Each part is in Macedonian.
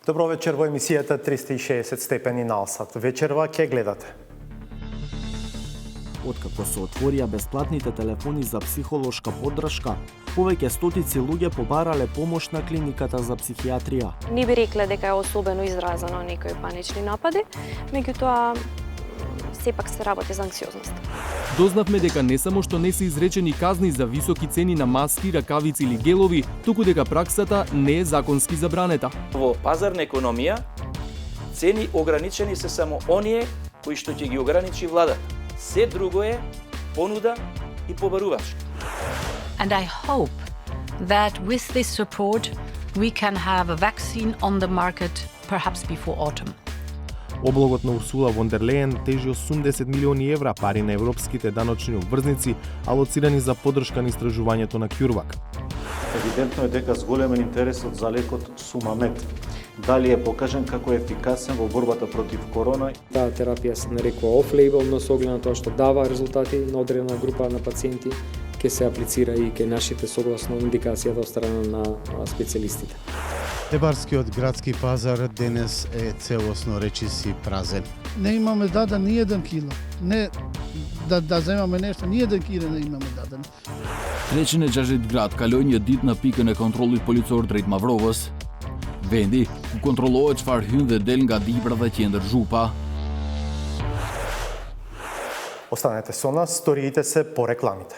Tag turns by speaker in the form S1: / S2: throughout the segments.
S1: Добро вечер во емисијата 360 степени налсат. Вечерва ќе гледате.
S2: Откако се отворија бесплатните телефони за психолошка поддршка, повеќе стотици луѓе побарале помош на клиниката за психијатрија.
S3: Не би рекле дека е особено изразено некои панични напади, меѓутоа сепак се работи за анксиозност.
S4: Дознавме дека не само што не се изречени казни за високи цени на маски, ракавици или гелови, туку дека праксата не е законски забранета.
S5: Во пазарна економија, цени ограничени се само оние кои што ќе ги ограничи владата. Се друго е понуда и побарувачка.
S6: And I hope that with this support we can have a vaccine on the market perhaps before autumn.
S7: Облогот на Урсула фон дер Лејен тежи 80 милиони евра пари на европските даночни обврзници, алоцирани за поддршка на истражувањето на CureVac.
S8: Евидентно е дека зголемен интересот за лекот Сумамед. Дали е покажен како ефикасен во борбата против корона?
S9: Таа терапија се нарекува off-label, но со оглед на тоа што дава резултати на одредена група на пациенти, ќе се аплицира и ке нашите согласно индикацијата од страна на специјалистите.
S10: Тебарскиот градски пазар денес е целосно речиси празен.
S11: Не имаме даден ни еден кило. Не да земаме нешто, ни еден кило не имаме даден.
S4: Речене Xhaxhit град kaloi dit në pikën e kontrollit policor drejt Mavrovës. Vendi ku kontrollohet çfarë hyn dhe del nga Dibra dhe qendër Zhupa.
S1: Останете со нас, сториите се по рекламите.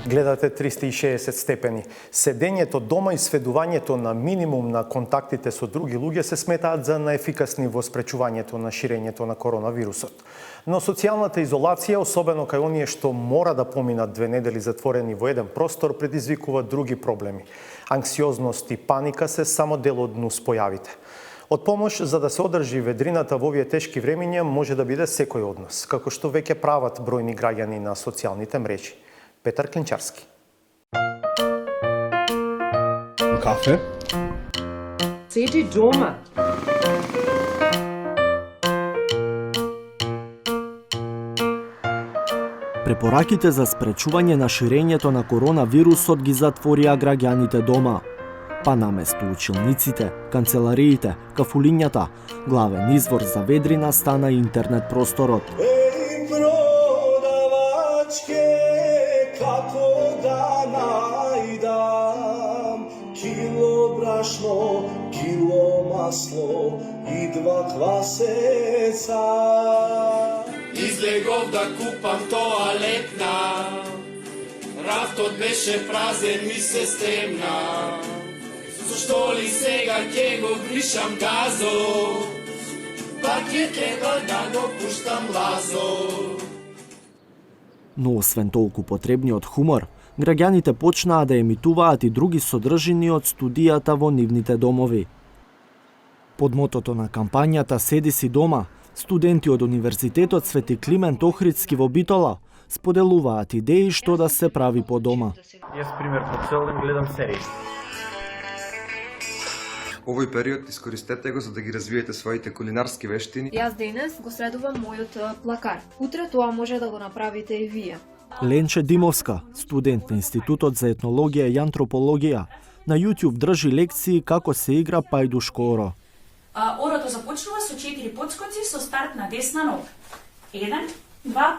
S1: Гледате 360 степени. Седењето дома и сведувањето на минимум на контактите со други луѓе се сметаат за наефикасни во спречувањето на ширењето на коронавирусот. Но социјалната изолација, особено кај оние што мора да поминат 2 недели затворени во еден простор, предизвикува други проблеми. Анксиозност и паника се само дел од нуспојавите. Од помош за да се одржи ведрината во овие тешки времиња може да биде секој од нас, како што веќе прават бројни граѓани на социјалните мрежи. Петар Клинчарски.
S12: Кафе?
S13: Седи дома.
S2: Препораките за спречување на ширењето на коронавирусот ги затворија граѓаните дома. Па наместо училниците, канцелариите, кафулињата, главен извор за ведрина стана интернет просторот.
S14: Како да најдам кило брашно, кило масло и 2 квасеца. Излегов да купам тоалетна, рафтот беше празен, ми се стемна. Зашто ли сега ќе го бришам газот, па ќе треба да го пуштам лазот.
S2: Но освен толку потребниот хумор, граѓаните почнаа да емитуваат и други содржини од студијата во нивните домови. Под мотото на кампањата "Седи си дома", студенти од Универзитетот Свети Климент Охридски во Битола споделуваат идеи што да се прави по дома.
S8: Јас пример по цел ден гледам серии.
S15: Овој период искористете го за да ги развиете своите кулинарски вештини.
S16: Јас денес го следувам мојот плакар. Утре тоа може да го направите и вие.
S2: Ленче Димовска, студент на Институтот за етнологија и антропологија, на YouTube држи лекции како се игра пајдушко-оро.
S17: Орото започнува со 4 подскоци со старт на десна нога. 1, 2,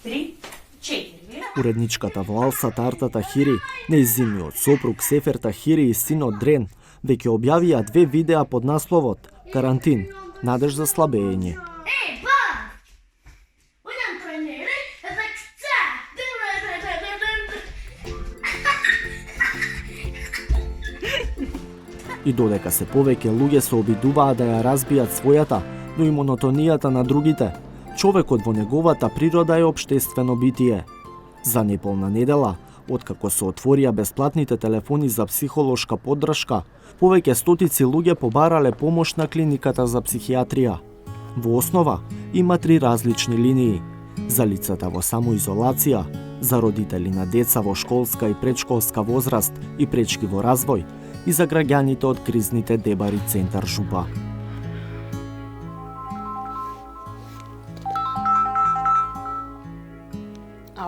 S17: 3, 4.
S2: Уредничката во Алса Тарта Тахири, нејзиниот сопруг Сефер Тахири и синот Дрен веќе објавија 2 видеа под насловот "Карантин, надеж за слабење". И додека се повеќе луѓе се обидуваат да ја разбијат својата, но и монотонијата на другите, човекот во неговата природа е општествено битие. За неполна недела, откако се отворија бесплатните телефони за психолошка поддршка, повеќе стотици луѓе побарале помош на клиниката за психијатрија. Во основа има 3 различни линии: за лицата во самоизолација, за родители на деца во школска и предшколска возраст и пречки во развој и за граѓаните од кризните дебари центар Жупа.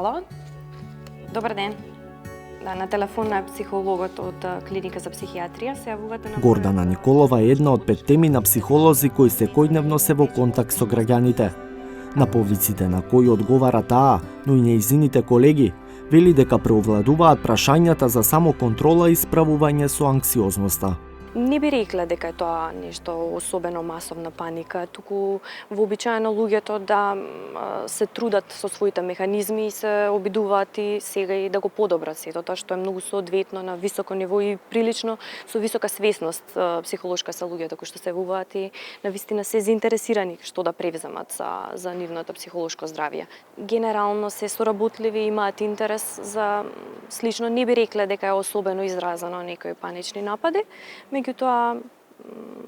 S3: Ало? Добар ден. Да, на телефон на психологот од клиника за психијатрија се јавувате на...
S2: Гордана Николова е една од 5 теми на психолози кои секојдневно се во контакт со граѓаните. На повиците на кои одговара таа, но и нејзините колеги, вели дека преовладуваат прашањата за самоконтрола и справување со анксиозноста.
S3: Не би рекла дека е тоа нешто особено масовна паника, туку вообичаено луѓето да се трудат со своите механизми и се обидуваат и сега и да го подобрат сето тоа што е многу соодветно на високо ниво и прилично со висока свесност психолошка се луѓето кои што се јавуваат и навистина се заинтересирани што да превземат за нивното психолошко здравје. Генерално се соработливи, имаат интерес за слично, не би рекла дека е особено изразено некои панични напади, меѓутоа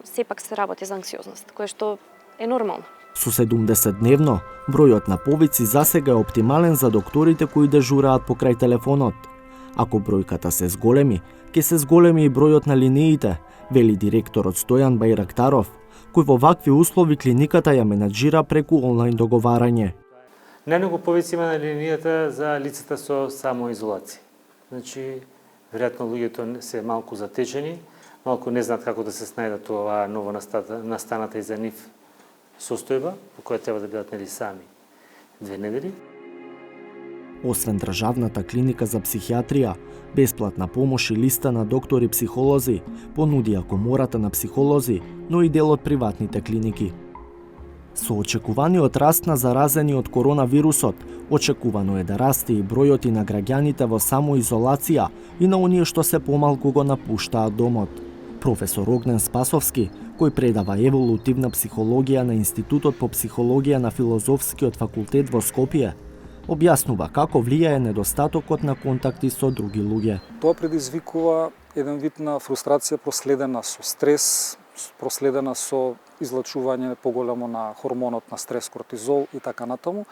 S3: сепак се работи за анксиозност, кое што е нормално.
S2: Со 70-дневно, бројот на повици засега е оптимален за докторите кои дежураат покрај телефонот. Ако бројката се зголеми, ќе се зголеми и бројот на линиите, вели директорот Стојан Бајрактаров, кој во вакви услови клиниката ја менаџира преку онлайн договарање.
S18: Најмногу повици има на линијата за лицата со самоизолација. Значи, веројатно луѓето се малку затечени, малку не знаат како да се снајдат оваа ново настаната и за нив состојба, по која треба да бидат нели сами 2 недели.
S2: Освен државната клиника за психијатрија, бесплатна помош и листа на доктори психолози понудија комората на психолози, но и дел од приватните клиники. Со очекуваниот раст на заразени од коронавирусот, очекувано е да расте и бројот и на граѓаните во самоизолација и на оние што се помалку го напуштаат домот. Професор Огнен Спасовски, кој предава еволутивна психологија на Институтот по психологија на Филозофскиот факултет во Скопје, објаснува како влијае недостатокот на контакти со други луѓе.
S19: Тоа предизвикува еден вид на фрустрација проследена со стрес, проследена со излачување поголемо на хормонот на стрес, кортизол и така натаму.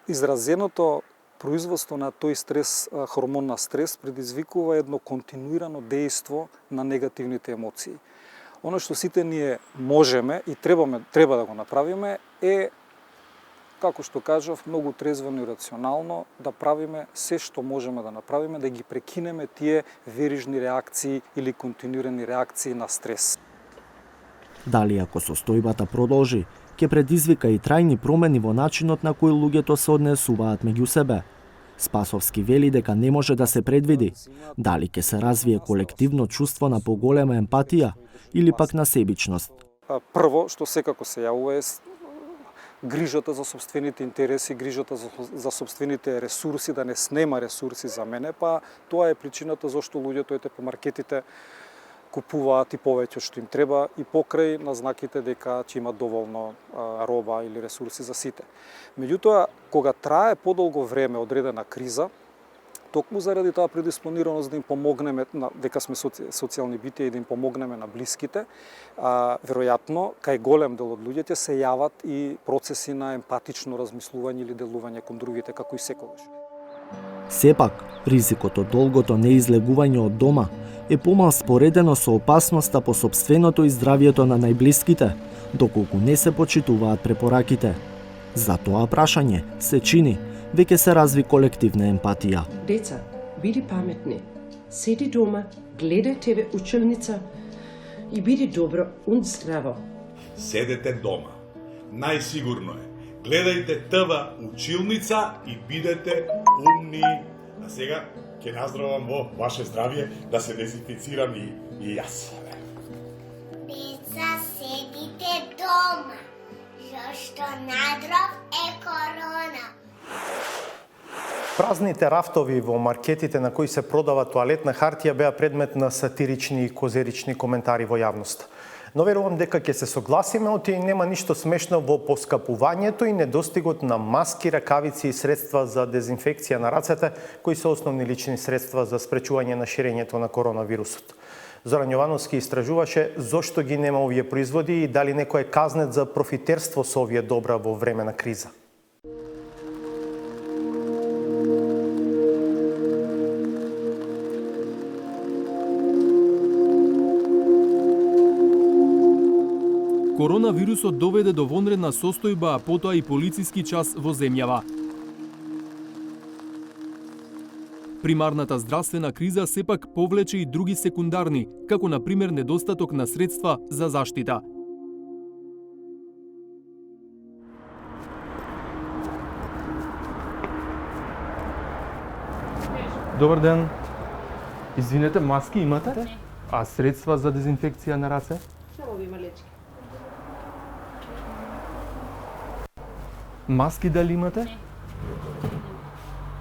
S19: Изразеното производство на тој стрес, хормон на стрес, предизвикува едно континуирано дејство на негативните емоции. Оно што сите ние можеме и треба да го направиме е, како што кажав, многу трезвено и рационално да правиме се што можеме да направиме, да ги прекинеме тие верижни реакции или континуирани реакции на стрес.
S2: Дали ако состојбата продолжи, ќе предизвика и трајни промени во начинот на кој луѓето се однесуваат меѓу себе. Спасовски вели дека не може да се предвиди дали ќе се развие колективно чувство на поголема емпатија или пак на себичност.
S19: Прво што секако се јавува е грижата за сопствените интереси, грижата за сопствените ресурси, да не снема ресурси за мене, па тоа е причината зашто луѓето ете по маркетите купуваат и повеќе што им треба и покрај назнаките дека ќе имат доволно роба или ресурси за сите. Меѓутоа, кога трае подолго време одредена криза, токму заради таа предиспонираност да им помогнеме, дека сме социјални битија и да им помогнеме на блиските, веројатно, кај голем дел од луѓето се јават и процеси на емпатично размислување или делување кон другите, како и секогаш.
S2: Сепак, ризикот од долгото неизлегување од дома е помал споредено со опасноста по сопственото и здравјето на најблиските, доколку не се почитуваат препораките. За тоа прашање се чини веќе се разви колективна емпатија.
S13: Деца, биди паметни. Седи дома, гледај тебе училница и биди добро и здраво.
S12: Седете дома. Најсигурно е. Гледајте ТВ училница и бидете умни. А сега ќе наздравам во ваше здравје да се дезинфицирам и јас.
S20: Деца, седите дома, зашто надров е корона.
S1: Празните рафтови во маркетите на кои се продава тоалетна хартија беа предмет на сатирични и козерични коментари во јавноста. Но верувам дека ќе се согласиме оти нема ништо смешно во поскапувањето и недостигот на маски, ракавици и средства за дезинфекција на рацете, кои се основни лични средства за спречување на ширењето на коронавирусот. Зоран Јовановски истражуваше зошто ги нема овие производи и дали некој е казнет за профитерство со овие добра во време на криза.
S21: Коронавирусот доведе до вонредна состојба, а потоа и полициски час во земјава. Примарната здравствена криза сепак повлече и други секундарни, како на пример недостаток на средства за заштита.
S22: Добар ден. Извинете, маски имате? Не. А средства за дезинфекција на раце?
S23: Само ви малечки.
S22: Маски дали имате?
S23: Не.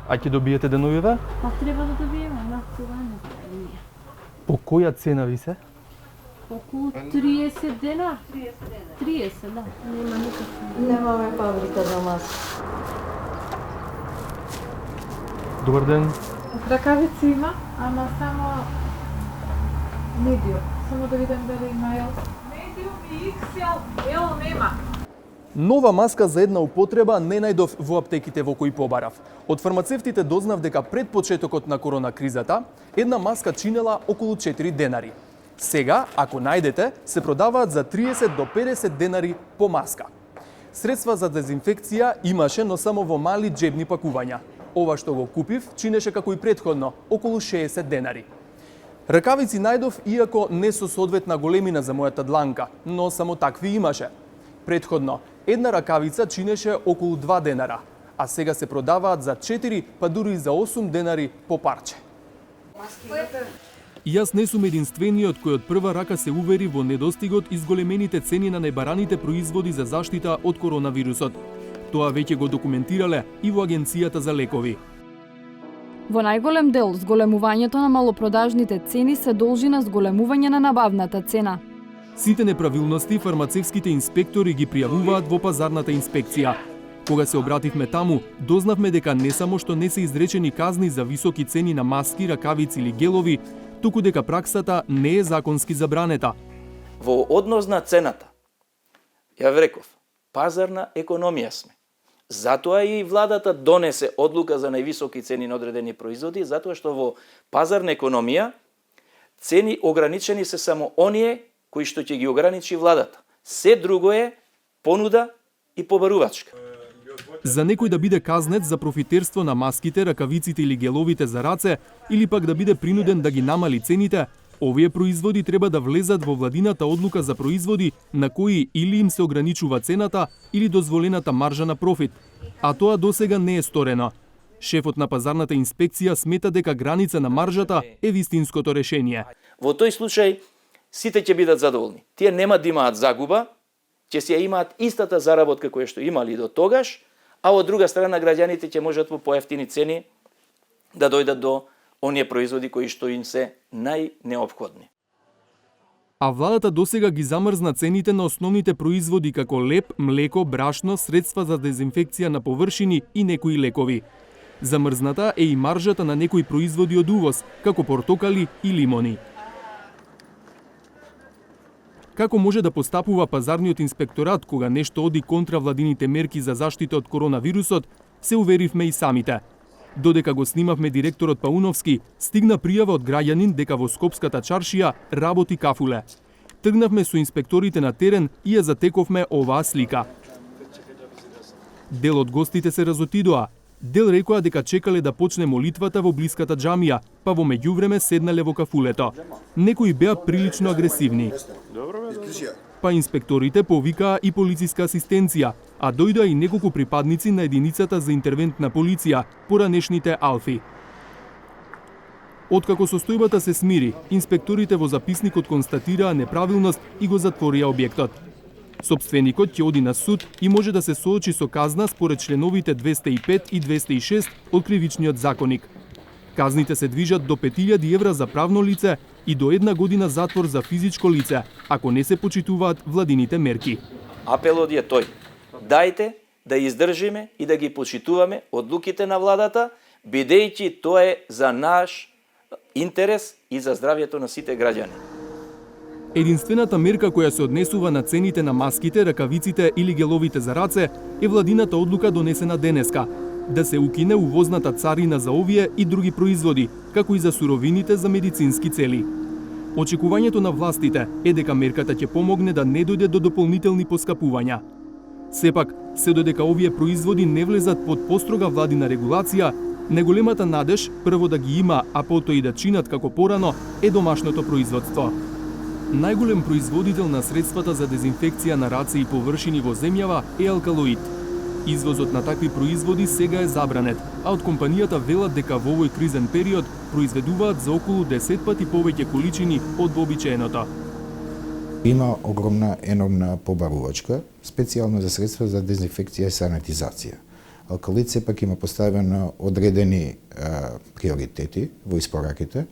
S22: А ќе добиете деновиве?
S23: Па треба да добиеме маски вајна.
S22: По која цена ви се?
S23: Околу 30 дена. 30 да. Нема никаква. Немаме фабрика за маски.
S22: Добар ден.
S23: Ракавици има, ама само медиум. Само да видам дали има L. Медиум и XL, L нема.
S21: Нова маска за една употреба не најдов во аптеките во кои побарав. Од фармацевтите дознав дека пред почетокот на корона кризата, една маска чинела околу 4 денари. Сега, ако најдете, се продаваат за 30 до 50 денари по маска. Средства за дезинфекција имаше, но само во мали джебни пакувања. Ова што го купив, чинеше како и претходно, околу 60 денари. Ракавици најдов, иако не со соодветна големина за мојата дланка, но само такви имаше. Претходно, една ракавица чинеше околу 2 денара, а сега се продаваат за 4, па дури за 8 денари по парче. Јас не сум единствениот кој од прва рака се увери во недостигот и зголемените цени на небараните производи за заштита од коронавирусот. Тоа веќе го документирале и во Агенцијата за лекови.
S24: Во најголем дел, зголемувањето на малопродажните цени се должи на зголемување на набавната цена.
S21: Сите неправилности фармацевските инспектори ги пријавуваат во пазарната инспекција. Кога се обративме таму, дознавме дека не само што не се изречени казни за високи цени на маски, ракавици или гелови, туку дека праксата не е законски забранета.
S5: Во однос на цената, ја реков, пазарна економија сме. Затоа и владата донесе одлука за највисоки цени на одредени производи, затоа што во пазарна економија цени ограничени се само оние кои што ќе ги ограничи владата. Се друго е понуда и побарувачка.
S21: За некој да биде казнет за профитерство на маските, ракавиците или геловите за раце, или пак да биде принуден да ги намали цените, овие производи треба да влезат во владината одлука за производи на кои или им се ограничува цената или дозволената маржа на профит. А тоа досега не е сторено. Шефот на пазарната инспекција смета дека граница на маржата е вистинското решение.
S5: Во тој случај сите ќе бидат задоволни. Тие нема да имаат загуба, ќе си ја имаат истата заработка која што имали до тогаш, а од друга страна граѓаните ќе можат по поевтини цени да дојдат до оние производи кои што им се најнеопходни.
S21: А владата досега ги замрзна цените на основните производи како леп, млеко, брашно, средства за дезинфекција на површини и некои лекови. Замрзната е и маржата на некои производи од увоз, како портокали и лимони. Како може да постапува пазарниот инспекторат кога нешто оди контра владините мерки за заштита од коронавирусот, се уверивме и самите. Додека го снимавме директорот Пауновски, стигна пријава од граѓанин дека во Скопската чаршија работи кафуле. Тргнавме со инспекторите на терен и ја затековме оваа слика. Дел од гостите се разотидоа. Дел рекоа дека чекале да почне молитвата во блиската џамија, па во меѓувреме седнале во кафулето. Некои беа прилично агресивни. Па инспекторите повикаа и полициска асистенција, а дојдоа и неколку припадници на единицата за интервентна полиција, поранешните Алфи. Откако состојбата се смири, инспекторите во записникот констатираа неправилност и го затворија објектот. Сопственикот ќе оди на суд и може да се соочи со казна според членовите 205 и 206 од Кривичниот законник. Казните се движат до 5000 евра за правно лице и до 1 година затвор за физичко лице, ако не се почитуваат владините мерки.
S5: Апелот е тој. Дајте да издржиме и да ги почитуваме одлуките на владата, бидејќи тоа е за наш интерес и за здравјето на сите граѓани.
S21: Единствената мерка која се однесува на цените на маските, ракавиците или геловите за раце е владината одлука донесена денеска, да се укине увозната царина за овие и други производи, како и за суровините за медицински цели. Очекувањето на властите е дека мерката ќе помогне да не дојде до дополнителни поскапувања. Сепак, се додека овие производи не влезат под построга владина регулација, Неголемата надеж, прво да ги има, а потоа и да чинат како порано, е домашното производство. Најголем производител на средствата за дезинфекција на раце и површини во земјава е Алкалоид. Извозот на такви производи сега е забранет, а од компанијата велат дека во овој кризен период произведуваат за околу 10 пати повеќе количини од вообичаеното.
S6: Има енормна побарувачка, специјално за средства за дезинфекција и санитизација. Алкалоид сепак има поставено одредени приоритети во испораките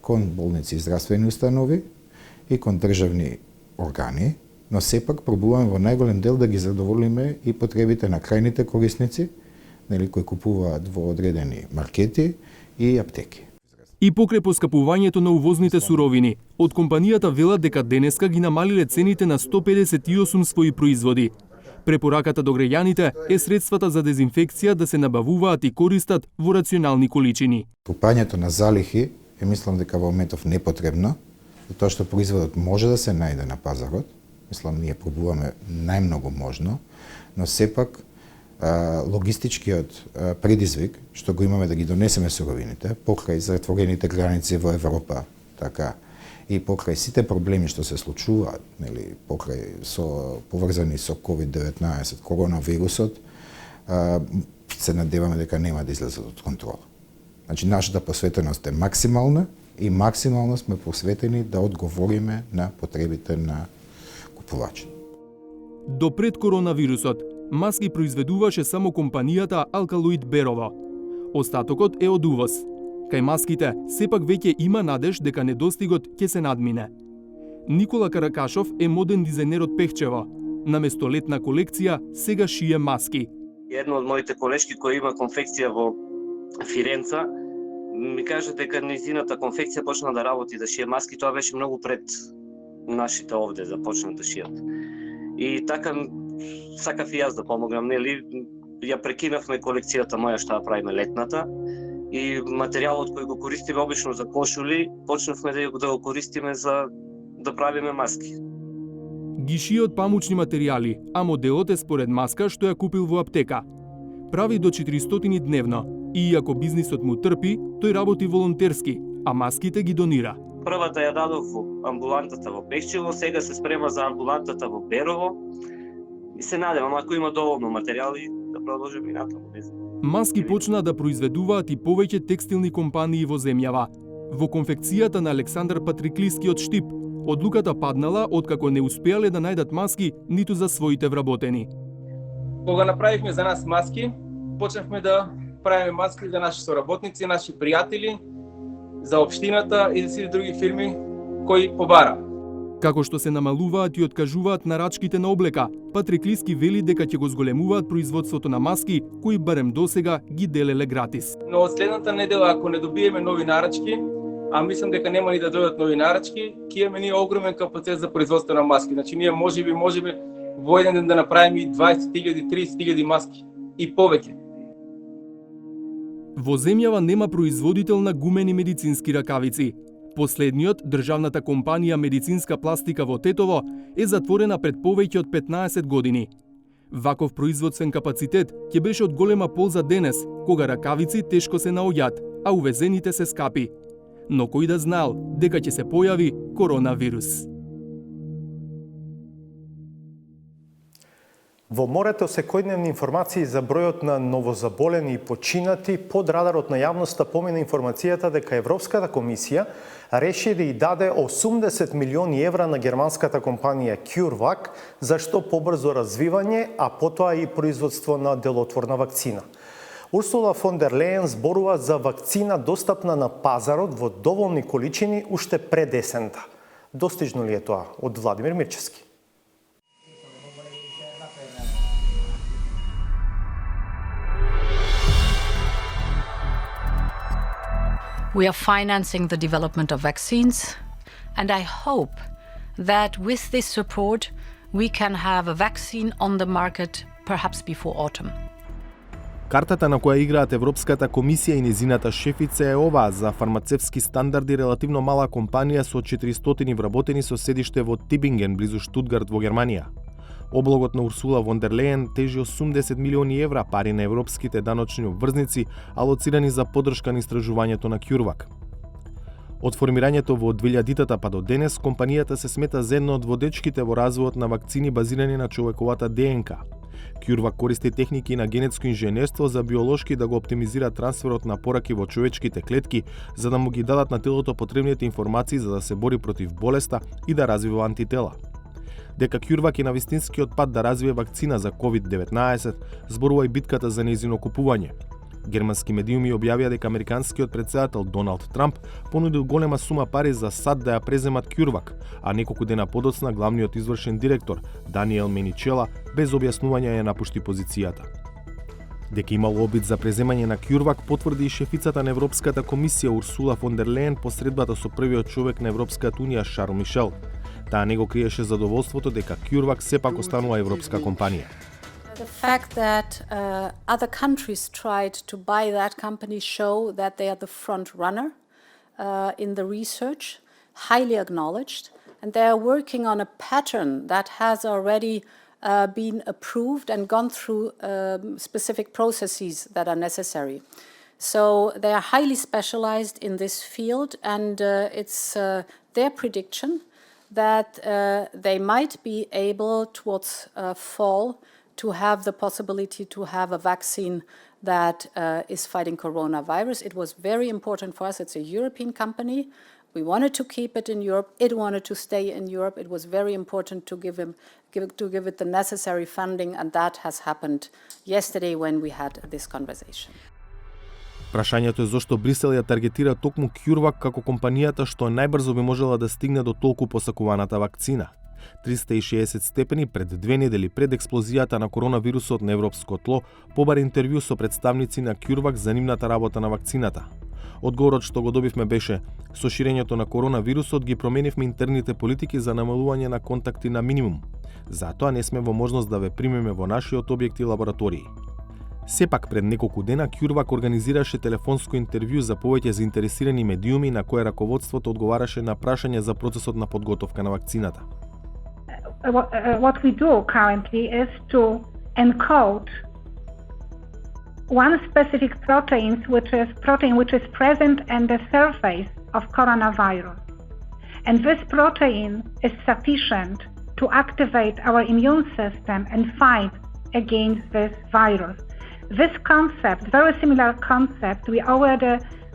S6: кон болници и здравствени установи и кон државни органи, но сепак пробуваме во најголем дел да ги задоволиме и потребите на крајните корисници, нели, кои купуваат во одредени маркети и аптеки.
S21: И покрај поскапувањето на увозните суровини, од компанијата велат дека денеска ги намалиле цените на 158 своји производи. Препораката до граѓаните е средствата за дезинфекција да се набавуваат и користат во рационални количини.
S6: Купањето на залихи е мислам дека во моментов непотребно, затоа што производот може да се најде на пазарот. Мислам, ние пробуваме најмногу можно, но сепак логистичкиот предизвик што го имаме да ги донесеме суровините покрај затворените граници во Европа, така и покрај сите проблеми што се случуваат, нели, покрај поврзани со COVID-19, коронавирусот, се надеваме дека нема да излезат од контрола. Значи, нашата посветеност е максимална и максимално сме посветени да одговориме на потребите на купувачите.
S21: До пред коронавирусот, маски произведуваше само компанијата Алкалоид Берово. Остатокот е од увоз. Кај маските сепак веќе има надеж дека недостигот ќе се надмине. Никола Каракашов е моден дизајнер од Пехчево. Наместо летна колекција сега шие маски.
S7: Една од моите колешки која има конфекција во Фиренца ми каже дека нејзината конфекција почна да работи, да шие маски, тоа беше многу пред нашите овде започнат да шијат. И така сакав и јас да помогнам, нели? Ја прекинавме колекцијата моја што ја правиме летната и материјалот кој го користиме обично за кошули, почнавме да го користиме за да правиме маски.
S21: Ги шие од памучни материјали, а моделот е според маска што ја купил во аптека. Прави до 400 дневно и иако бизнисот му трпи, тој работи волонтерски, а маските ги донира.
S7: Првата ја дадов во амбулантата во Пехчево, сега се спрема за амбулантата во Берово и се надевам ако има доволно материјали да продолжиме и натаму.
S21: Маски почнаа да произведуваат и повеќе текстилни компании во земјава. Во конфекцијата на Александар Патриклиски од Штип, одлуката паднала откако не успеале да најдат маски ниту за своите вработени.
S9: Кога направивме за нас маски, почнавме да правиме маски за наши соработници, наши пријатели, за општината и за сите други фирми кои побара.
S21: Како што се намалуваат и откажуваат нарачките на облека, Патриклиски вели дека ќе го зголемуваат производството на маски, кои барем досега ги делеле гратис.
S9: Но од следната недела, ако не добиеме нови нарачки, а мислам дека нема ни да дојдат нови нарачки, ќе имаме ние огромен капацитет за производство на маски. Значи ние можеби во еден ден да направиме и 20.000, 30.000 маски и повеќе.
S21: Во земјава нема производител на гумени медицински ракавици. Последниот, државната компанија Медицинска пластика во Тетово, е затворена пред повеќе од 15 години. Ваков производствен капацитет ќе беше од голема полза денес, кога ракавици тешко се наоѓаат, а увезените се скапи. Но кој да знаел дека ќе се појави коронавирус?
S1: Во морето секојдневни информации за бројот на новозаболени и починати, под радарот на јавноста помина информацијата дека Европската комисија реши да и даде 80 милиони евра на германската компанија CureVac за што побрзо развивање, а потоа и производство на делотворна вакцина. Урсула фон дер Лејен зборува за вакцина достапна на пазарот во доволни количини уште пред есента. Достижно ли е тоа? Од Владимир Мирчевски.
S10: We are financing the development of vaccines, and I hope that with this support we can have a vaccine on the market perhaps before autumn.
S22: Картата на која играат Европската комисија и незината шефица е оваа за фармацевски стандарди релативно мала компанија со 400 вработени со седиште во Тибинген, близу Штутгарт во Германија. Облогот на Урсула фон дер Лејен тежи 80 милиони евра пари на европските даночни обврзници, алоцирани за поддршка на истражувањето на CureVac. Од формирањето во 2000-та па до денес, компанијата се смета за една од водечките во развојот на вакцини базирани на човековата ДНК. CureVac користи техники на генетско инженерство за биолошки да го оптимизира трансферот на пораки во човечките клетки, за да му ги дадат на телото потребните информации за да се бори против болеста и да развива антитела. Дека CureVac е на вистинскиот пат да развие вакцина за COVID-19, зборува и битката за нејзино купување. Германски медиуми објавија дека американскиот претседател Доналд Трамп понудил голема сума пари за САД да ја преземат CureVac, а неколку дена подоцна главниот извршен директор Даниел Меничела без објаснување ја напушти позицијата. Дека имало обид за преземање на CureVac потврди и шефицата на Европската комисија Урсула фон дер Лејен по средбата со првиот човек на Европската унија Шарл Мишел. Таа не го криеше задоволството дека CureVac сепак останува европска компанија.
S10: The fact that other countries tried to buy that company show that they are the front runner in the research, highly acknowledged, and they are working on a pattern that has already been approved and gone through specific processes that are necessary. So they are highly specialized in this field, and it's their prediction that they might be able towards fall to have the possibility to have a vaccine that is fighting coronavirus. It was very important for us. It's a European company. We wanted to keep it in Europe. It wanted to stay in Europe. It was very important to give it the necessary funding, and that has happened yesterday when we had this conversation.
S22: Прашањето е зошто Брисел ја таргетира токму CureVac како компанијата што најбрзо би можела да стигне до толку посакуваната вакцина. 360 степени пред 2 недели пред експлозијата на коронавирусот на европско тло, побари интервју со представници на CureVac за нивната работа на вакцината. Одговорот што го добивме беше: со ширењето на коронавирусот ги променивме интерните политики за намалување на контакти на минимум. Затоа не сме во можност да ве примеме во нашиот објекти лаборатории. Сепак пред неколку дена CureVac организираше телефонско интервју за повеќе заинтересирани медиуми на кое раководството одговараше на прашање за процесот на подготовка на вакцината.
S4: What we do currently is to encode one specific protein which is present in the surface of coronavirus. And this protein is sufficient to activate our immune system and fight against this virus. This concept, very similar concept, we already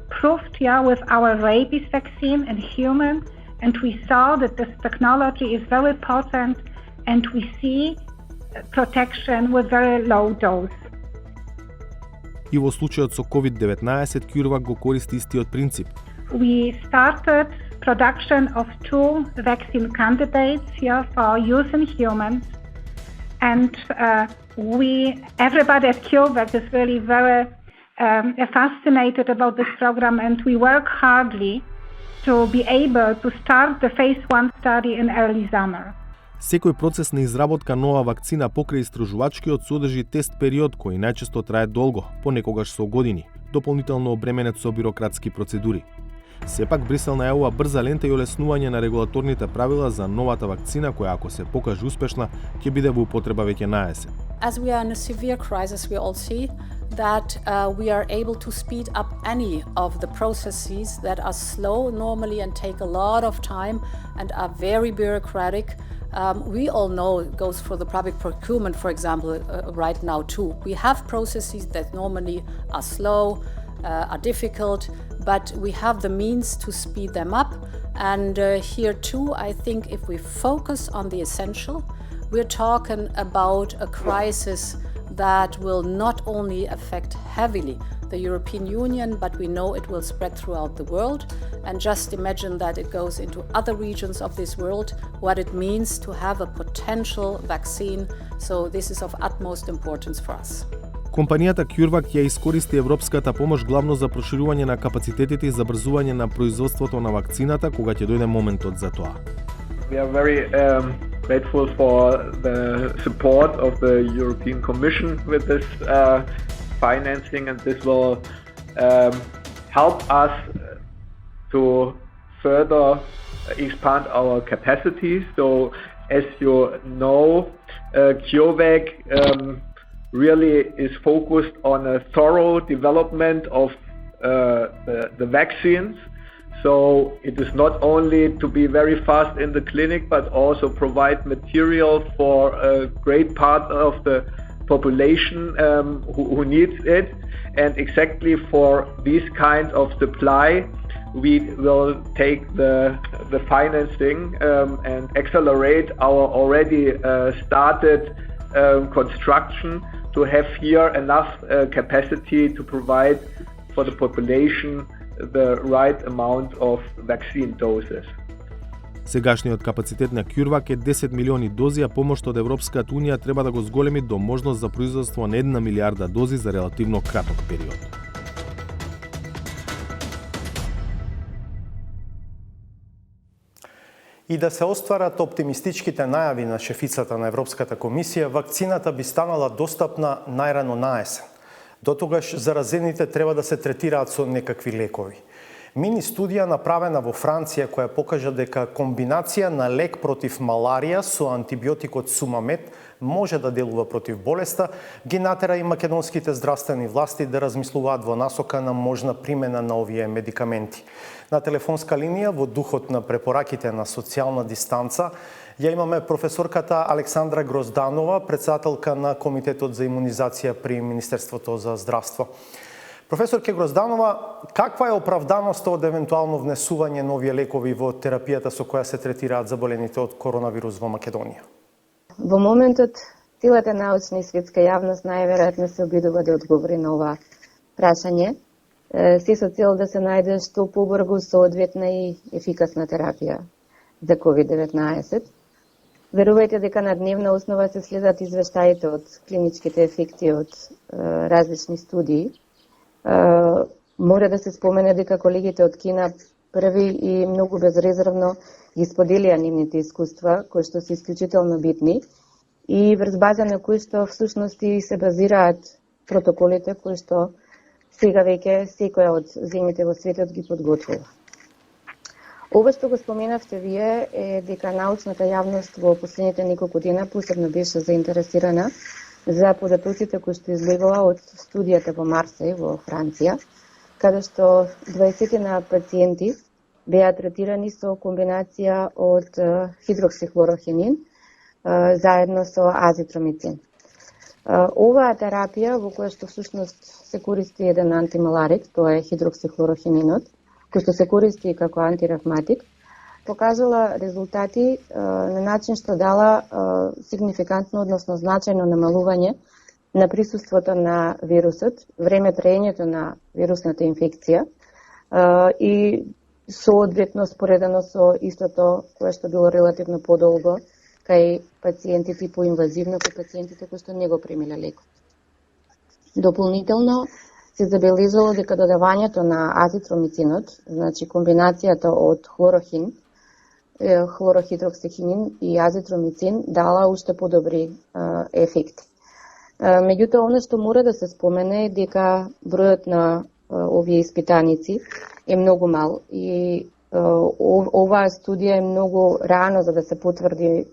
S4: proved here with our rabies vaccine in humans, and we saw that this technology is very potent, and we see protection with very low dose.
S22: И во случајот со COVID-19, CureVac го користи истиот принцип.
S4: We started production of 2 vaccine candidates here for use in humans, and everybody at CureVac is really very fascinated about this program, and we work hardly to be able to start the phase 1 study in early summer.
S22: Секој процес на изработка нова вакцина покрај истражувачкиот содржи тест период кој најчесто трае долго, понекогаш со години, дополнително обременет со бирократски процедури. Сепак Брисел најавува брза лента и олеснување на регулаторните правила за новата вакцина која ако се покаже успешна ќе биде во употреба веќе на есен.
S10: As we are in a severe crisis, we all see that we are able to speed up any of the processes that are slow normally and take a lot of time and are very bureaucratic. We all know it goes for the public procurement, for example, right now too. We have processes that normally are slow, are difficult, but we have the means to speed them up. And here too, I think if we focus on the essential, we're talking about a crisis that will not only affect heavily the European Union, but we know it will spread throughout the world. And just imagine that it goes into other regions of this world, what it means to have a potential vaccine. So this is of utmost importance for us.
S22: Компанијата CureVac ја искористи европската помош главно за проширување на капацитетите и забрзување на производството на вакцината кога ќе дојде моментот за тоа.
S8: We are very grateful for the support of the European Commission with this financing, and this will help us to further expand our capacities. So, as you know, CureVac really is focused on a thorough development of the vaccines. So it is not only to be very fast in the clinic, but also provide material for a great part of the population who needs it. And exactly for this kind of supply, we will take the financing and accelerate our already started construction to have here enough capacity to provide for the population the right amount of vaccine doses.
S22: Сегашниот капацитет на CureVac е 10 милиони дози, а помошта од Европската Унија треба да го зголеми до можност за производство на 1 милиарда дози за релативно краток период.
S1: И да се остварат оптимистичките најави на шефицата на Европската комисија, вакцината би станала достапна најрано на есен. Дотогаш заразените треба да се третираат со некакви лекови. Мини студија направена во Франција која покажа дека комбинација на лек против маларија со антибиотикот Сумамет може да делува против болеста, ги натера и македонските здравствени власти да размислуваат во насока на можна примена на овие медикаменти. На телефонска линија, во духот на препораките на социјална дистанца, ја имаме професорката Александра Грозданова, председателка на Комитетот за имунизација при Министерството за здравство. Професорке Грозданова, каква е оправданоста од евентуално внесување нови лекови во терапијата со која се третираат заболените од коронавирус во Македонија?
S11: Во моментот, целата научна и светска јавност најверојатно се обидува да одговори на ова прашање, се со цел да се најде што побрзо соодветна и ефикасна терапија за COVID-19. Верувајте дека на дневна основа се следат извештаите од клиничките ефекти од различни студии. Мора да се спомене дека колегите од Кина први и многу безрезервно ги споделија нивните искуства, кои што се исклучително битни и врз база на кои што всушност и се базираат протоколите кои што сега веќе секоја од земјите во светот ги подготвува. Ова што го споменавте вие е дека научната јавност во последните неколку дена посебно беше заинтересирана за податоците кои што излегува од студијата во Марсеј во Франција, каде што 20 на пациенти беа третирани со комбинација од хидроксихлорохинин заедно со азитромицин. Оваа терапија во која што всушност се користи еден антималарик, тоа е хидроксихлорохининот, кој што се користи како антиревматик, покажала резултати на начин што дала сигнификантно, односно значајно намалување на присуството на вирусот, време траењето на вирусната инфекција и соодветно споредено со истото кое што било релативно подолго кај пациентите поинвазивно, кај пациентите кои што не го примиле лекот. Дополнително се забележало дека додавањето на азитромицинот, значи комбинацијата од хлорохин, хлорохидроксихинин и азитромицин дала уште подобри ефекти. Меѓутоа, оно што мора да се спомене е дека бројот на овие испитаници е многу мал и оваа студија е многу рано за да се потврди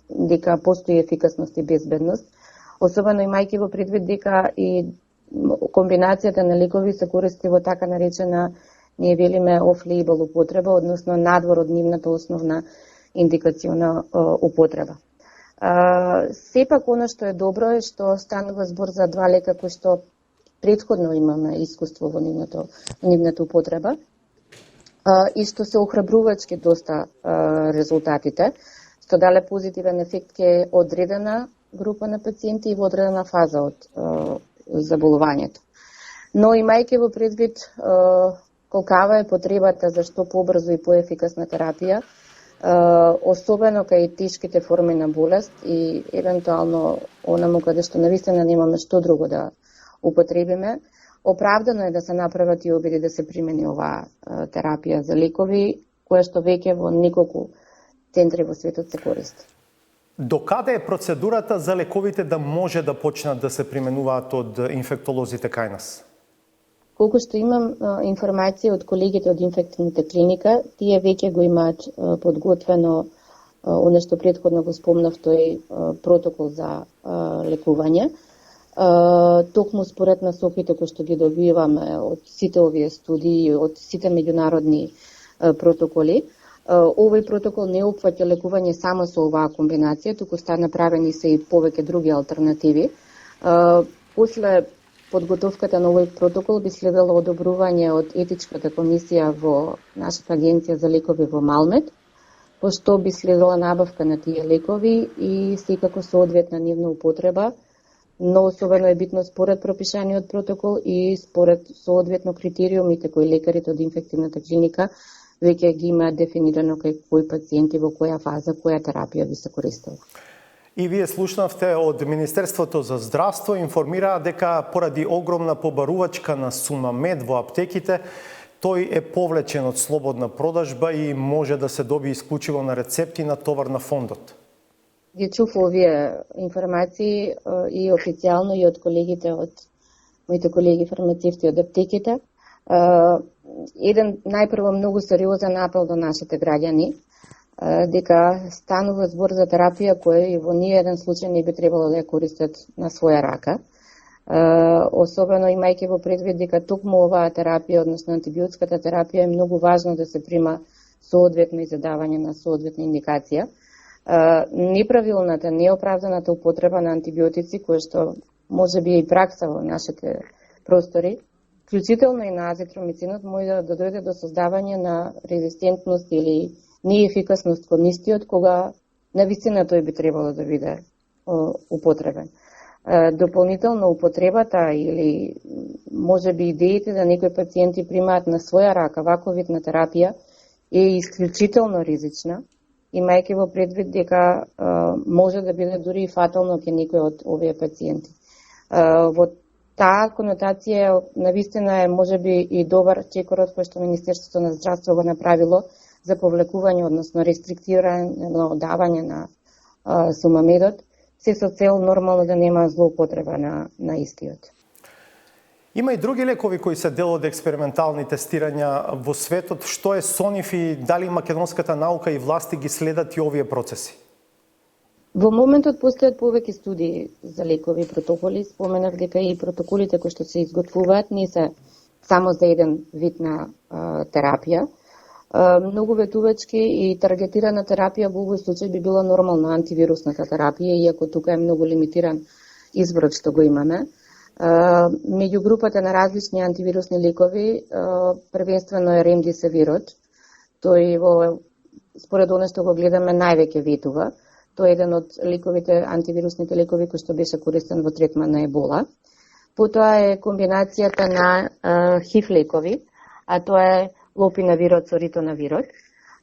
S11: дека постои ефикасност и безбедност, особено имајќи во предвид дека и комбинацијата на лекови се користи во така наречена, ние велиме off-label употреба, односно надвор од нивната основна индикациона употреба. Сепак, оно што е добро е што станува збор за два лека кои што претходно имаме искуство во нивната употреба и што се охрабрувачки доста резултатите, што дале позитивен ефект ке одредена група на пациенти и во одредена фаза од заболувањето. Но имајќи во предвид колкава е потребата за што побрзо и поефикасна терапија, особено кај тешките форми на болест и евентуално онаму каде што навистина немаме што друго да употребиме, оправдано е да се направат и обиди да се примени оваа терапија за лекови, која што веќе во неколку центри во светот се користи.
S1: Докаде е процедурата за лековите да може да почнат да се применуваат од инфектолозите кај нас?
S11: Колку што имам информација од колегите од инфективната клиника, тие веќе го имаат подготвено оно што претходно го спомнав, тој протокол за лекување. Токму според насоките кои што ги добиваме од сите овие студии, од сите меѓународни протоколи, овој протокол не опфаќа лекување само со оваа комбинација, туку направени се и повеќе други алтернативи. После подготовката на овој протокол би следело одобрување од етичката комисија во нашата агенција за лекови во Малмет, пошто би следела набавка на тие лекови и секако соодветна нивна употреба, но особено е битно според пропишаниот протокол и според соодветно критериумите кои лекарите од инфективната клиника веќе ги имаат дефинирано кај кои пациенти во која фаза, која терапија би се користела.
S1: И вие слушнавте од Министерството за здравство, информираа дека поради огромна побарувачка на Сумамед во аптеките, тој е повлечен од слободна продажба и може да се доби исклучиво на рецепти на товар на фондот.
S11: Ги чув овие информации и официјално и од колегите, од моите колеги фармацевти од аптеките. Еден најпрво многу сериозен апел до нашите граѓани, дека станува збор за терапија која и во ниеден случај не би требало да ја користат на своја рака. Особено имајќи во предвид дека токму оваа терапија, односно антибиотската терапија, е многу важно да се прима соодветно и задавање на соодветна индикација. Неправилната, неоправданата употреба на антибиотици, која што може би е и пракса во нашите простори, вклучително и на азитромицинот, може да дојде до создавање на резистентност или неефикасност кон истиот, кога навистина тој би требало да биде употребен. Дополнително употребата или може би идеите да некои пациенти примаат на своја рака ваков вид на терапија е исклучително ризична, имајќи во предвид дека може да биде дури и фатално кај некои од овие пациенти. Во таа конотација навистина е можеби и добар чекорот кој што Министерството на здравство го направило за повлекување, односно рестриктирање на одавање на Сумамедот, се со цел нормално да нема злоупотреба на истиот.
S1: Има и други лекови кои се дел од експериментални тестирања во светот. Што е со нив и дали македонската наука и власти ги следат и овие процеси?
S11: Во моментот постојат повеќе студии за лекови и протоколи. Споменав дека и протоколите кои што се изготвуваат не се само за еден вид на терапија. Многу ветувачки и таргетирана терапија во овој случај би била нормална антивирусната терапија, иако тука е многу лимитиран избор што го имаме. Меѓу групата на различни антивирусни лекови, првенствено е ремдесивирот. Тој според оно што го гледаме највеќе ветува. Тој е еден од лековите, антивирусните лекови кој што беше користен во третман на ебола. Потоа е комбинацијата на ХИВ лекови, а тоа е лопинавирот со ритонавирот.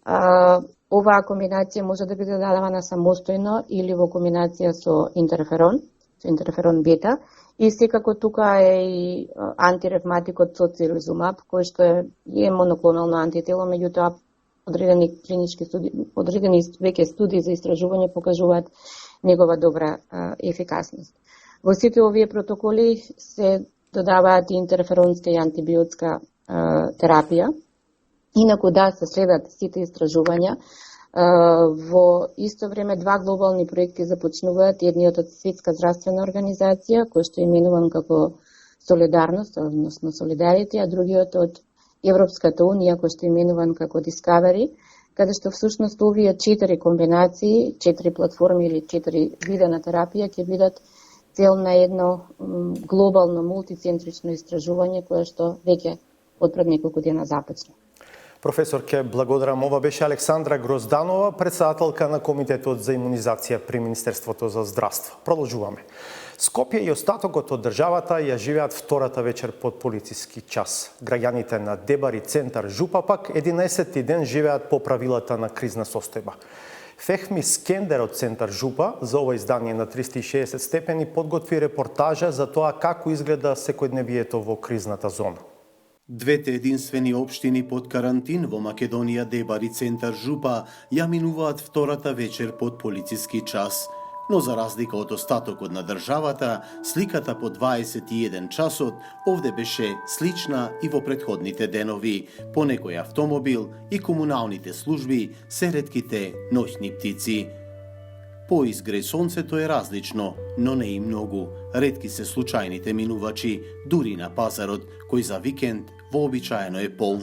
S11: Оваа комбинација може да биде дадавана самостојно или во комбинација со интерферон бета, и секако тука е и антиревматикот тоцилизумаб, кој што е моноклонално антитело, меѓутоа одредени клинички студии, одредени веќе студии за истражување покажуваат негова добра ефикасност. Во сите овие протоколи се додаваат и интерферонска и антибиотска терапија. Инаку да, се следат сите истражувања. Во исто време два глобални проекти започнуваат, едниот од Светска здравствена организација, кој што е именуван како Солидарност, односно Солидарити, а другиот од Европската унија, кој што е именуван како Discovery, каде што всушност овие 4 комбинации, 4 платформи или 4 вида на терапија ќе бидат цел на едно глобално мултицентрично истражување кое што веќе од пред неколку дена започна.
S1: Професор, ке благодарам. Ова беше Александра Грозданова, председателка на Комитетот за имунизација при Министерството за здравство. Продолжуваме. Скопје и остатокот од државата ја живеат втората вечер под полициски час. Граѓаните на Дебар и центар Жупа пак 11-ти ден живеат по правилата на кризна состојба. Фехми Скендер од центар Жупа за ова издание на 360 степени подготви репортажа за тоа како изгледа секојдневието во кризната зона.
S14: Двете единствени општини под карантин во Македонија, Дебар и центар Жупа, ја минуваат втората вечер под полициски час. но за разлика од остатокот на државата, сликата по 21 часот овде беше слична и во претходните денови. По некој автомобил и комуналните служби се ретките ноќни птици. По изгреј сонцето е различно, но не и многу. Ретки се случајните минувачи, дури на пазарот, кој за викенд вообичаено е полн.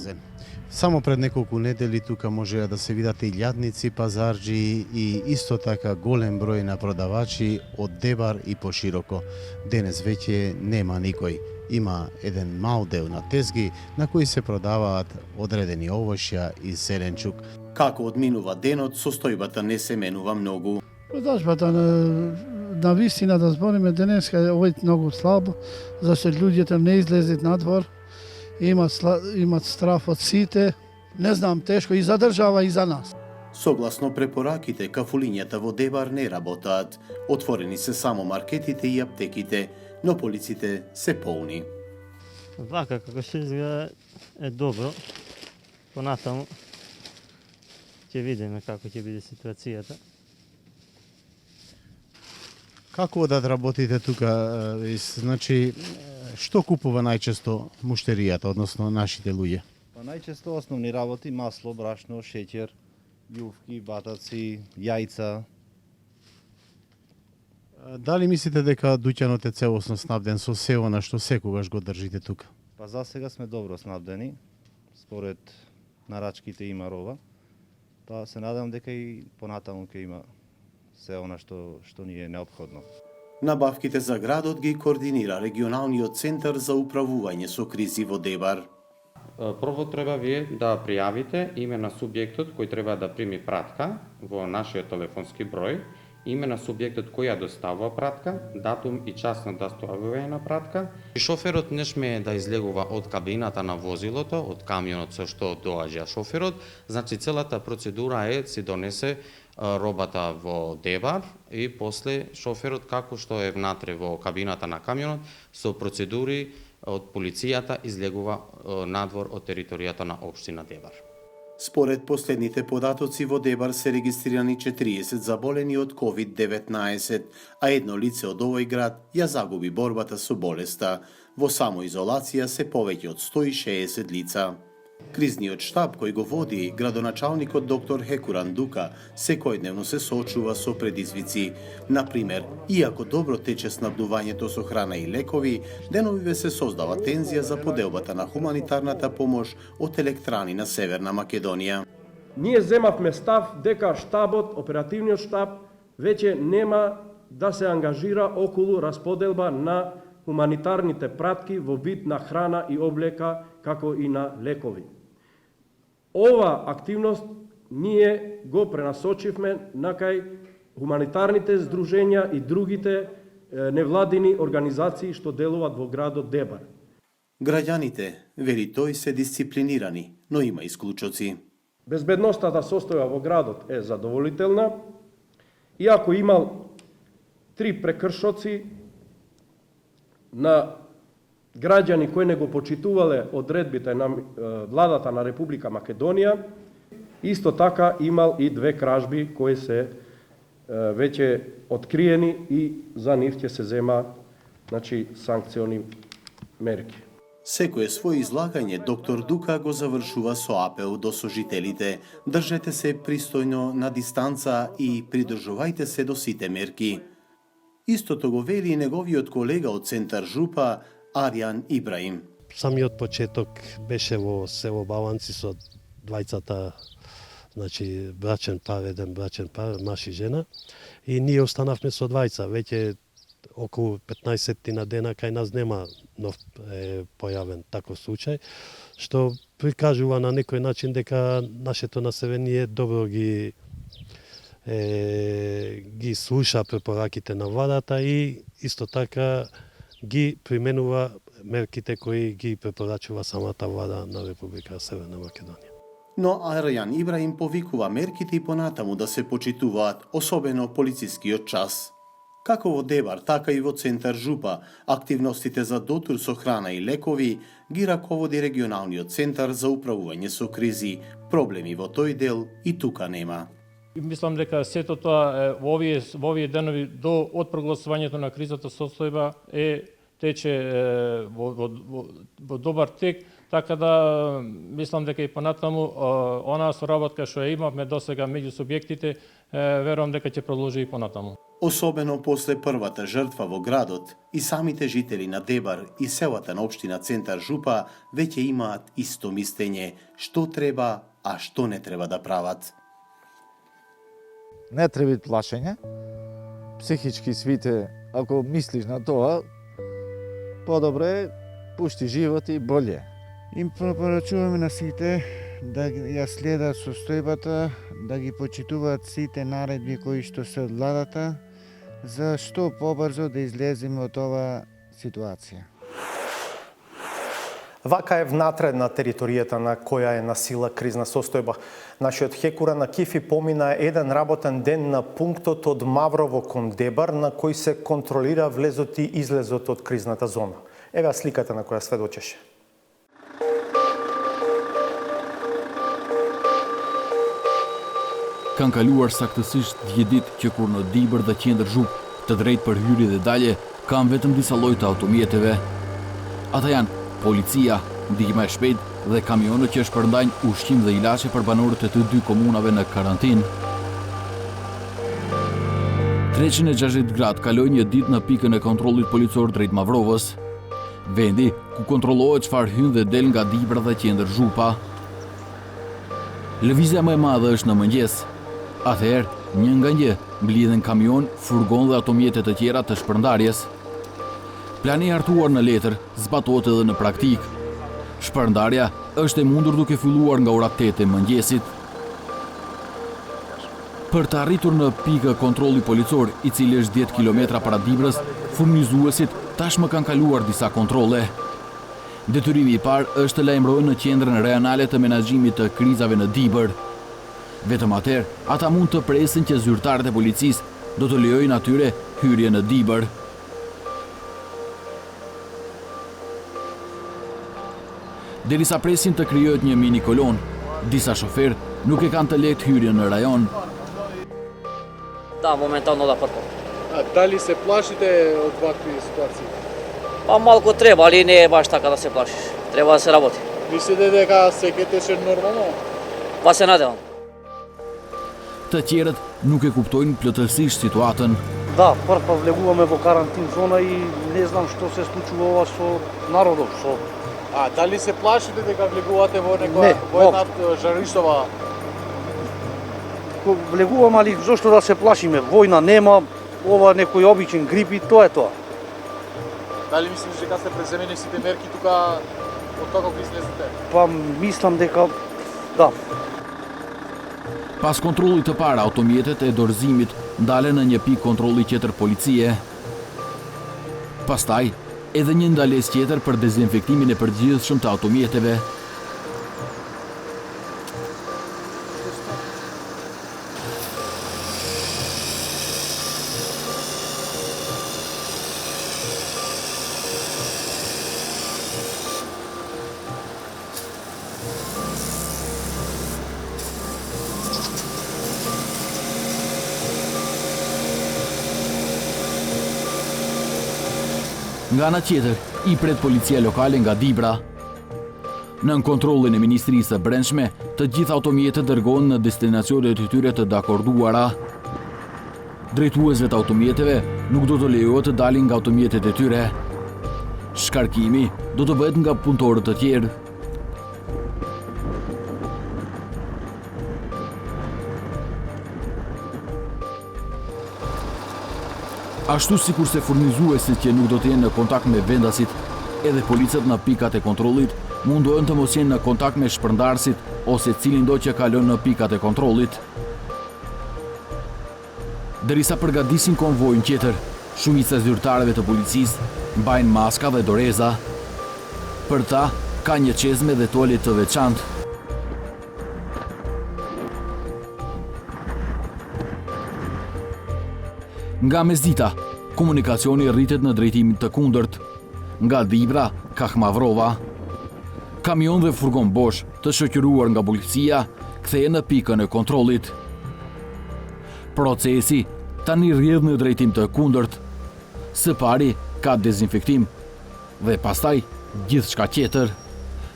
S3: Само пред неколку недели тука можеа да се видат и лјадници, пазарџи и исто така голем број на продавачи од Дебар и пошироко. Денес веќе нема никој. Има еден мал дел на тезги на кои се продаваат одредени овошја и зеленчук.
S14: Како одминува денот, состојбата не се менува многу.
S15: Продажбата на вистина да збориме денеска е овој многу слабо, зашто луѓето не излезат надвор, имат страф од сите, не знам, тешко и за држава и за нас.
S14: Согласно препораките, кафулињата во Дебар не работаат. Отворени се само маркетите и аптеките, но полиците се полни.
S16: Вака како се изгледа е добро. Понатаму ќе видиме како ќе биде ситуацијата.
S3: Како да работите тука? Значи, што купува најчесто муштеријата, односно нашите луѓе?
S17: Па најчесто основни работи, масло, брашно, шеќер, љувки, батаци, јајца.
S3: Дали мислите дека дуќанот е целосно снабден со се она што секогаш го држите тука?
S17: Па за сега сме добро снабдени, според нарачките има роба. Па се надам дека и понатаму ќе има се она што ни е неопходно.
S14: Набавките за градот ги координира регионалниот центар за управување со кризи во Дебар.
S25: Прво треба вие да пријавите име на субјектот кој треба да прими пратка во нашиот телефонски број, име на субјектот кој ја доставува пратка, датум и час на доставување на пратка. Шоферот не смее да излегува од кабината на возилото, од камионот со што доаѓа шоферот, значи целата процедура е се донесе робата во Дебар и после шоферот како што е внатре во кабината на камионот со процедури од полицијата излегува надвор од територијата на општина Дебар.
S14: Според последните податоци во Дебар се регистрирани 40 заболени од COVID-19, а едно лице од овој град ја загуби борбата со болеста. Во самоизолација се повеќе од 160 лица. Кризниот штаб кој го води градоначалникот доктор Хекуран Дука секојдневно се соочува со предизвици. Например, иако добро тече снабдувањето со храна и лекови, деновиве се создава тензија за поделбата на хуманитарната помош од електрани на Северна Македонија.
S26: Ние земавме став дека штабот, оперативниот штаб, веќе нема да се ангажира околу расподелба на хуманитарните пратки во вид на храна и облека, како и на лекови. Ова активност ние го пренасочивме на кај хуманитарните здружења и другите невладини организации што делуваат во градот Дебар.
S14: Граѓаните, вели тој, се дисциплинирани, но има исклучоци.
S26: Безбедноста состојба во градот е задоволителна, иако имал 3 прекршоци на граѓани кои не го почитувале одредбите на владата на Република Македонија, исто така имал и 2 кражби кои се веќе откриени и за нив ќе се зема санкциони мерки.
S14: Секое свој излагање доктор Дука го завршува со апел до сожителите. Држете се пристојно на дистанца и придржувајте се до сите мерки. Истото го вели и неговиот колега од Центар Жупа, Аријан Ибраим.
S27: Самиот почеток беше во село Баланци со двајцата, брачен пар, маж и жена, и ние останавме со двајца. Веќе околу 15 на дена кај нас нема нов појавен таков случај, што прикажува на некој начин дека нашето население добро ги слуша препораките на владата и исто така ги применува мерките кои ги препорачува самата влада на Република Северна Македонија.
S14: Но Аријан Ибраим повикува мерките и понатаму да се почитуваат, особено полицискиот час. Како во Дебар, така и во Центар Жупа, активностите за дотур со храна и лекови ги раководи регионалниот центар за управување со кризи. Проблеми во тој дел и тука нема.
S26: мислам дека сето тоа во овие денови до од прогласувањето на кризата состојба тече во добар тек, така да мислам дека и понатаму онаа соработка што ја имавме досега меѓу субјектите, верувам дека ќе продолжи и понатаму.
S14: Особено после првата жртва во градот, и самите жители на Дебар и селата на општина Центар Жупа веќе имаат исто мислење што треба, а што не треба да прават.
S2: Не треба плашење. Психички свите, ако мислиш на тоа, подобре пушти живот и болje.
S12: Им препорачуваме на сите да ја следат состојбата, да ги почитуваат сите наредби кои што се од владата, за што побрзо да излеземе од оваа ситуација.
S1: Вака е внатре на територијата на која е на сила кризна состојба. Нашиот Хекура на Кифи помина еден работен ден на пунктот од Маврово кон Дебар, на кој се контролира влезот и излезот од кризната зона. Ева сликата на која сведочеше.
S13: Kanë kaluar saktësisht 10 ditë që kur në Dibër dhe Qendër Zhupë, të drejtë për hyrje dhe dalje, kanë vetëm disa lloj të automjeteve. Ata janë policia, ndihma e shpejtë dhe kamionët që shpërndajnë ushqim dhe ilaçe për banorët e të dy komunave në karantinë. 360 gradë kaloi një ditë në pikën e kontrollit policor drejt Mavrovës, vendi ku kontrollohet çfarë hyn dhe del nga Dibra dhe Qendër Zhupa. Lëvizja më e madhe është në mëngjes. Atëherë, një nga një mblidhen kamion, furgon dhe automjete të tjera të shpërndarjes. Plani i hartuar në letër zbatohet edhe në praktik. Shpërndarja është e mundur duke filluar nga ora 8 e mëngjesit. Për të arritur në pikë kontrolli policor, i cili është 10 kilometra para Dibrës, furnizuesit tashmë kanë kaluar disa kontrolle. Detyrimi i parë është të lajmërojnë në qendrën rajonale të menaxhimit të krizave në Dibër. Vetëm atëherë, ata mund të presin që zyrtarët e policisë do të lejojnë atyre hyrje në Dibër. Derisa presin të krijohet një mini kolon, disa shoferë nuk e kanë të lehtë hyrjen në rajon.
S18: Да, моментално да пътувам.
S21: А дали се плашите от вакви ситуации?
S18: Малко треба, али не е баш така да се плашиш. Треба да се работи.
S21: Мислите дека се тече нормално?
S18: Па се надевам.
S13: Të tjerët nuk e kuptojnë plotësisht situatën.
S19: Да, прв влегуваме во карантин зона и не знам што се случува ова со народот, со
S21: А дали се плашите дека влегувате во некоја една жаришова?
S19: Влегувам, али зошто да се плашиме? Војна нема, ова некој обичен грип и тоа е тоа.
S21: Дали мислиш дека се преземени сите мерки тука од тоа кога излезете?
S19: Па мислам дека да.
S13: Pas kontrollit të parë, automjetet e dorëzimit ndalen në një pikë kontrolli tjetër policie. Pastaj, edhe një ndalesë tjetër për dezinfektimin e përgjithshëm të automjeteve. Nga ana tjetër, i pret policia lokale nga Dibra. Nën kontrollin e Ministrisë së Brendshme, të gjitha automjetet dërgohen në destinacionet e tyre të dakorduara. Drejtuesve të automjeteve nuk do të lejohet të dalin nga automjetet e tyre. Shkarkimi do të bëhet nga punëtorët të tjerë. Ashtu sikur se furnizuesit që nuk do të jenë në kontakt me vendasit, edhe policët në pikat e kontrollit mundohen të mos jenë në kontakt me shpërndarësit ose cilin do që kalon në pikat e kontrollit. Derisa përgatisin konvojin tjetër, shumica e zyrtarëve të policisë mbajnë maska dhe doreza. Për ta, ka një çezme dhe toalet të veçantë. Nga mesdita, komunikacioni rritet në drejtimin të kundërt. Nga Dibra, ka Mavrova. Kamion dhe furgon bosh të shoqëruar nga policia kthehen në pikën e kontrollit. Procesi tani rrjedh në drejtim të kundërt. Së pari ka dezinfektim dhe pastaj gjithçka tjetër.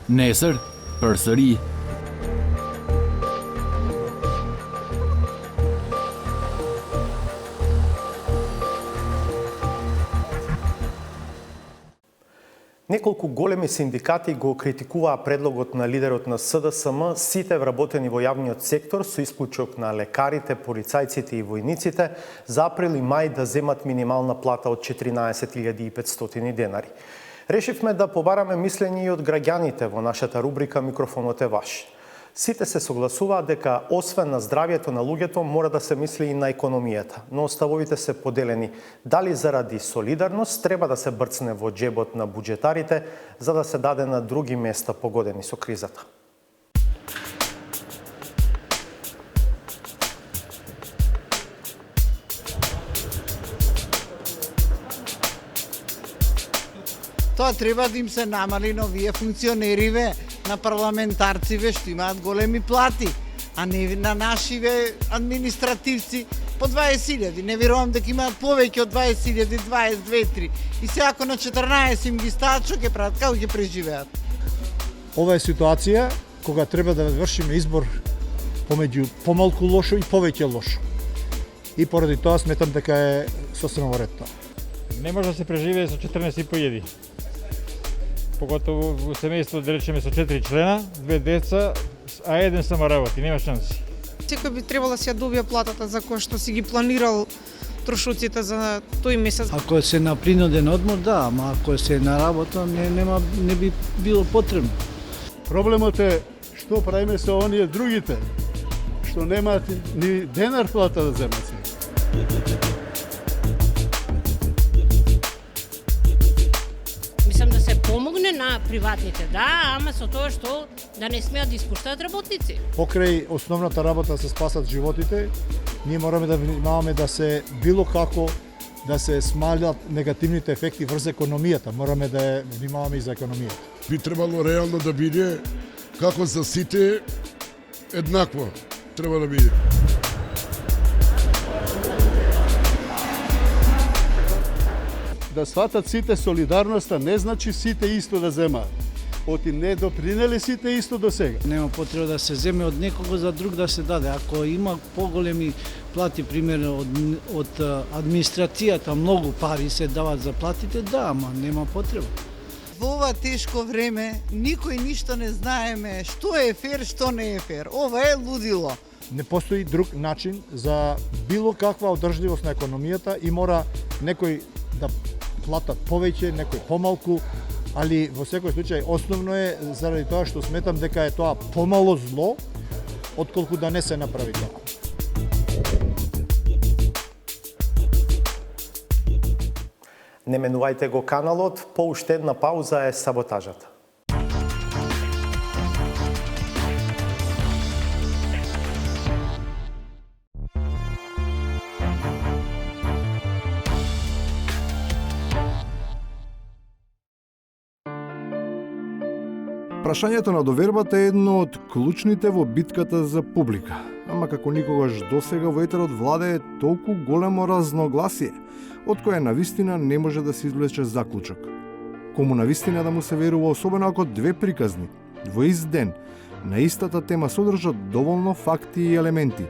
S13: Nesër përsëri.
S1: Неколку големи синдикати го критикуваа предлогот на лидерот на СДСМ сите вработени во јавниот сектор, со исклучок на лекарите, полицајците и војниците, за април и мај да земат минимална плата од 14.500 денари. Решивме да побараме мислење и од граѓаните во нашата рубрика Микрофонот е ваш. Сите се согласуваат дека освен на здравјето на луѓето мора да се мисли и на економијата, но ставовите се поделени дали заради солидарност треба да се брцне во џебот на буџетарите за да се даде на други места погодени со кризата.
S5: Тоа треба да им се намали на овие функционериве, на парламентарциве што имаат големи плати, а не на нашиве административци по 20.000. Не верувам дека имаат повеќе од 20.000, 22-3. И се ако на 14 им ги стават, што ќе прават, како ќе преживеат?
S6: Ова е ситуација кога треба да вршиме избор помеѓу помалку лошо и повеќе лошо. И поради тоа сметам дека е сосема во ред тоа.
S7: Не може да се преживее со 14.500. Поготово во семејство, да речеме, со 4 члена, 2 деца, а еден само работи, нема шанси.
S9: Секој би требало да си ја добие платата за кој што си ги планирал трошоците за тој месец.
S15: Ако се на принуден одмор, да, ама ако се на работа, не би било потребно.
S6: Проблемот е што правиме со оние другите, што немаат ни денар плата да земат се.
S20: Мислам да се помогне на приватните, да, ама со тоа што да не смеат да испуштаат работници.
S6: Покрај основната работа се спасат животите, ние мораме да внимаваме да се било како да се смалят негативните ефекти врз економијата. Мораме да внимаваме и за економијата.
S23: Би требало реално да биде како за сите еднакво. Треба да биде.
S6: Да сватат сите солидарноста не значи сите исто да земаат. Оти не допринеле сите исто до сега.
S15: Нема потреба да се земе од некого за друг да се даде. Ако има поголеми плати, примерно од администрацијата, многу пари се дават за платите, да, ама нема потреба.
S5: Во ова тешко време никој ништо не знаеме што е фер, што не е фер. Ова е лудило.
S6: Не постои друг начин за било каква одржливост на економијата и мора некој да платат повеќе, некој помалку, али во секој случај основно е заради тоа што сметам дека е тоа помало зло отколку да не се направи тоа.
S1: Не менувајте го каналот, по уште една пауза е саботажата.
S24: Прашањето на довербата е едно од клучните во битката за публика. Ама како никогаш досега во етерот владее толку големо разногласие, од кое навистина не може да се извлече заклучок. Кому навистина да му се верува, особено ако две приказни, во ист ден, на истата тема содржат доволно факти и елементи,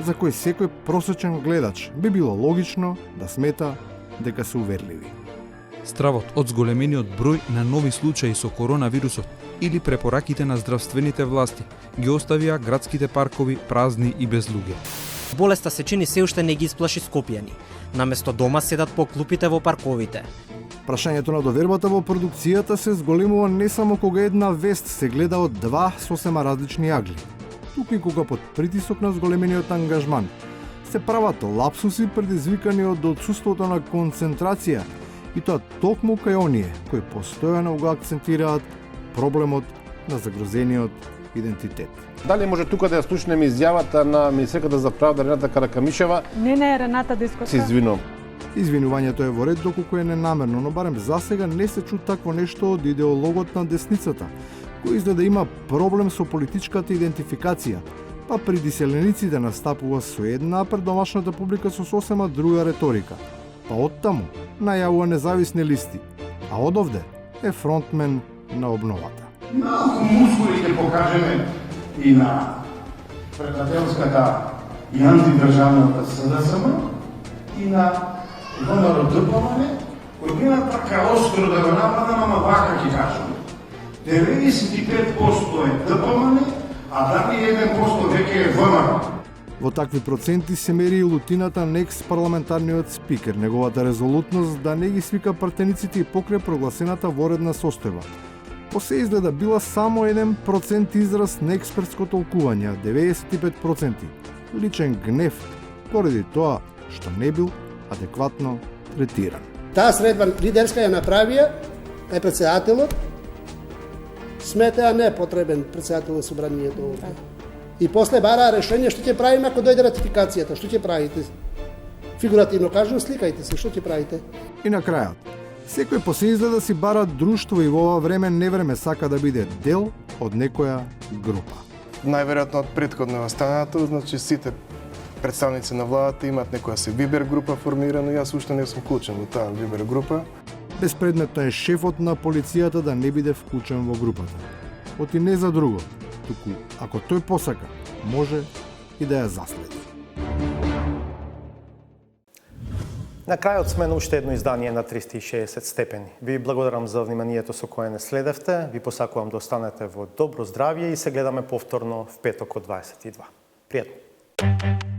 S24: за кои секој просечен гледач би било логично да смета дека се уверливи.
S28: Стравот од зголемениот број на нови случаи со коронавирусот или препораките на здравствените власти ги оставија градските паркови празни и без луѓе.
S29: Болеста се чини се уште не ги исплаши скопјани. Наместо дома седат по клупите во парковите.
S24: Прашањето на довербата во продукцијата се зголемува не само кога една вест се гледа од два сосема различни агли, туку и кога под притисок на зголемениот ангажман се прават лапсуси предизвикани од отсуството на концентрација, и тоа токму кај оние кои постојано го акцентираат проблемот на загрозениот идентитет.
S30: Дали може тука да ја слушнеме изјавата на министерката за правда Рената Каракамишева?
S31: Не, Рената Дискоска.
S30: Се извинувам.
S24: Извинувањето е во ред доколку е ненамерно, но барем засега не се чу такво нешто од идеологот на десницата, кој изгледа има проблем со политичката идентификација, па при диселениците настапува со една, а пред домашната публика со сосема друга реторика. Па оттаму најавува независни листи, а одовде е фронтмен на обновата.
S3: Малку мускули ќе покажеме и на председателската и антидржавната СДСМ и на ВМРО-ДПМН, кои нема така остро да го нападам, ама вака ќе кажам. 95% е ДПМН, а дали 1% веќе е ВМРО.
S24: Во такви проценти се мери и лутината на екс-парламентарниот спикер, неговата резолутност да не ги свика пратениците и покрај прогласената воредна состојба. Посе изгледа била само 1% израз на експертско толкување, 95% личен гнев поради тоа што не бил адекватно третиран.
S4: Таа средба лидерска ја направија, председателот смета не е потребен председател на собранието овде. И после бараа решение што ќе правиме ако дојде ратификацијата, што ќе правите? Фигуративно кажано, сликајте се, што ќе правите?
S24: И на крајот, секој по се изгледа си бара друштво и во ова време невреме сака да биде дел од некоја група.
S8: Најверојатно од претходно останато, значи сите представници на владата имаат некоја се Вибер група формирана, јас уште не сум вклучен во таа Вибер група.
S24: Безпредметно е шефот на полицијата да не биде вклучен во групата. Оти не за друго, туку ако тој посака, може и да ја заследи.
S1: На крајот сме на уште едно издание на 360 степени. Ви благодарам за вниманието со кое не следевте, ви посакувам да останете во добро здравје и се гледаме повторно в петок од 22. Пријатно!